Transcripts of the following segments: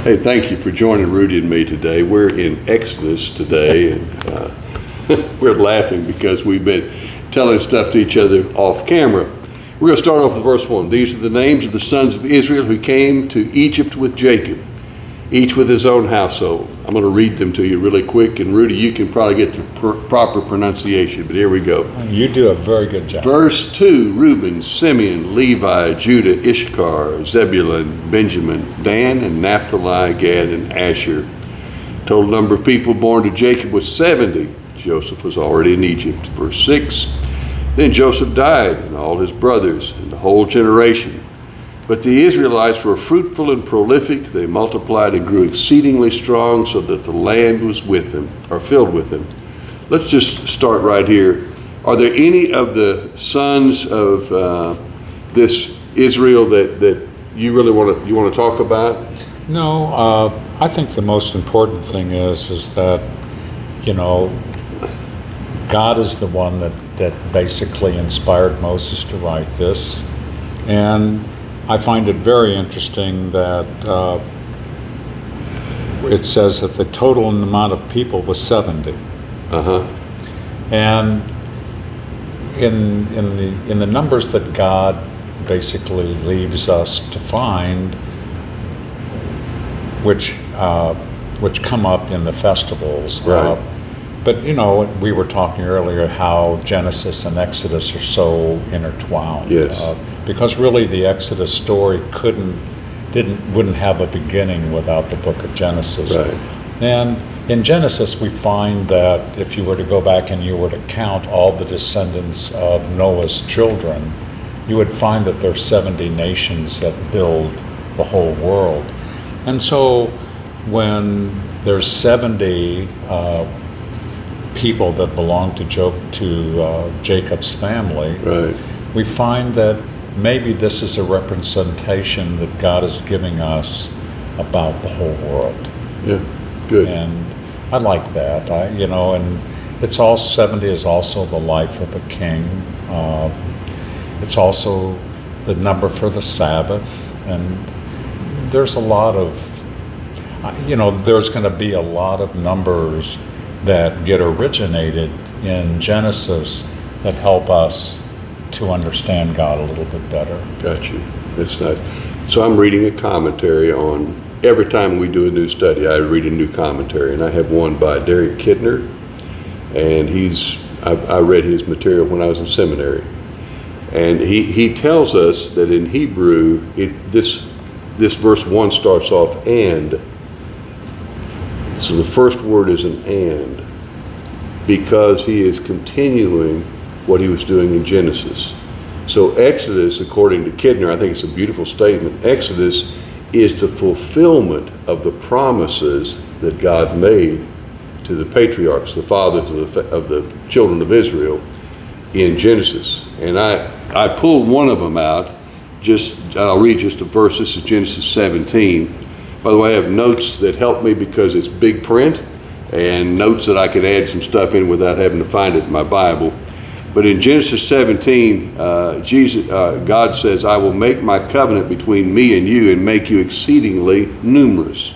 Hey, thank you for joining Rudy and me today. We're in Exodus today, and we're laughing because we've been telling stuff to each other off camera. We're going to start off with verse 1. These are the names of the sons of Israel who came to Egypt with Jacob, each with his own household. I'm going to read them to you really quick, and Rudy, you can probably get the proper pronunciation, but here we go. You do a very good job. Verse 2, Reuben, Simeon, Levi, Judah, Issachar, Zebulun, Benjamin, Dan, and Naphtali, Gad, and Asher. Total number of people born to Jacob was 70. Joseph was already in Egypt. Verse 6, then Joseph died, and all his brothers, and the whole generation. But the Israelites were fruitful and prolific. They multiplied and grew exceedingly strong, so that the land was with them, or filled with them. Let's just start right here. Are there any of the sons of this Israel that you really want to talk about? No, I think the most important thing is that, God is the one that basically inspired Moses to write this. And I find it very interesting that it says that the total amount of people was 70. And in the numbers that God basically leaves us to find, which come up in the festivals. Right. But we were talking earlier how Genesis and Exodus are so intertwined. Yes. Because really the Exodus story wouldn't have a beginning without the book of Genesis. Right. And in Genesis we find that if you were to go back and you were to count all the descendants of Noah's children, you would find that there's 70 nations that build the whole world. And so when there's 70 people that belong to Jacob's family, Right. we find that maybe this is a representation that God is giving us about the whole world. Yeah, good. And I like that. And it's all 70 is also the life of a king. It's also the number for the Sabbath. And there's a lot of, there's going to be a lot of numbers that get originated in Genesis that help us to understand God a little bit better. Got you. That's nice. So I'm reading a commentary on, every time we do a new study, I read a new commentary, and I have one by Derek Kidner, and I read his material when I was in seminary. And he tells us that in Hebrew, this verse 1 starts off, and. So the first word is an and, because he is continuing what he was doing in Genesis. So Exodus, according to Kidner, I think it's a beautiful statement. Exodus is the fulfillment of the promises that God made to the patriarchs, the fathers of the children of Israel in Genesis. And I pulled one of them out. I'll read just a verse. This is Genesis 17. By the way, I have notes that help me because it's big print, and notes that I could add some stuff in without having to find it in my Bible. But in Genesis 17, God says, I will make my covenant between me and you and make you exceedingly numerous.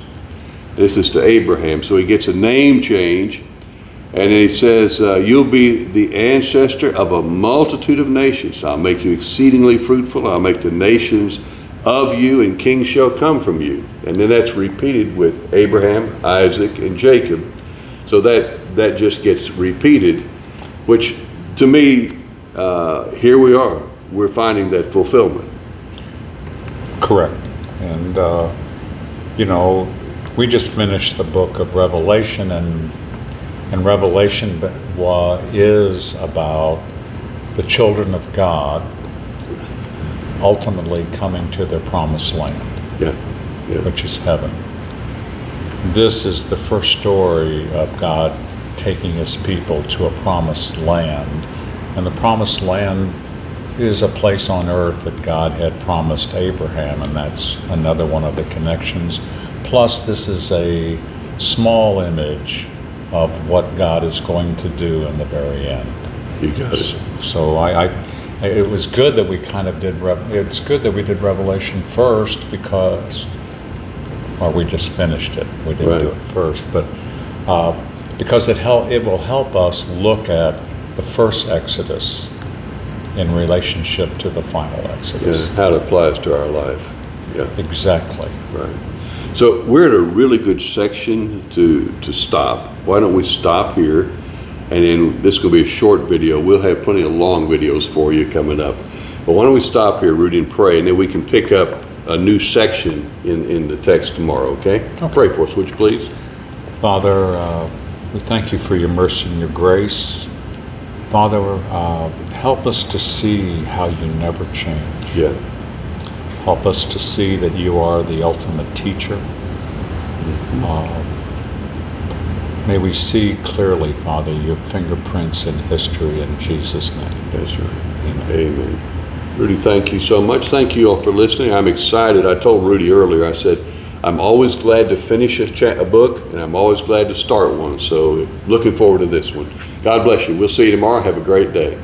This is to Abraham. So he gets a name change, and then he says, you'll be the ancestor of a multitude of nations. I'll make you exceedingly fruitful. I'll make the nations of you, and kings shall come from you. And then that's repeated with Abraham, Isaac, and Jacob. So that just gets repeated, which to me, here we are. We're finding that fulfillment. Correct. And, we just finished the book of Revelation, and Revelation is about the children of God ultimately coming to their promised land, which is heaven. This is the first story of God taking his people to a promised land. And the promised land is a place on earth that God had promised Abraham, and that's another one of the connections. Plus, this is a small image of what God is going to do in the very end. You got it. So it was good that we kind of did. It's good that we did Revelation first, because or we just finished it. We didn't Right. do it first, but because it will help us look at the first Exodus in relationship to the final Exodus. Yeah, how it applies to our life. Yeah, Exactly. right. So we're at a really good section to stop. Why don't we stop here? And then this is going to be a short video. We'll have plenty of long videos for you coming up. But why don't we stop here, Rudy, and pray, and then we can pick up a new section in the text tomorrow, okay? Pray for us, would you please? Father, we thank you for your mercy and your grace. Father, help us to see how you never change. Yeah. Help us to see that you are the ultimate teacher. May we see clearly, Father, your fingerprints in history in Jesus' name. That's right. Amen. Amen. Rudy, thank you so much. Thank you all for listening. I'm excited. I told Rudy earlier, I said, I'm always glad to finish a book, and I'm always glad to start one. So looking forward to this one. God bless you. We'll see you tomorrow. Have a great day.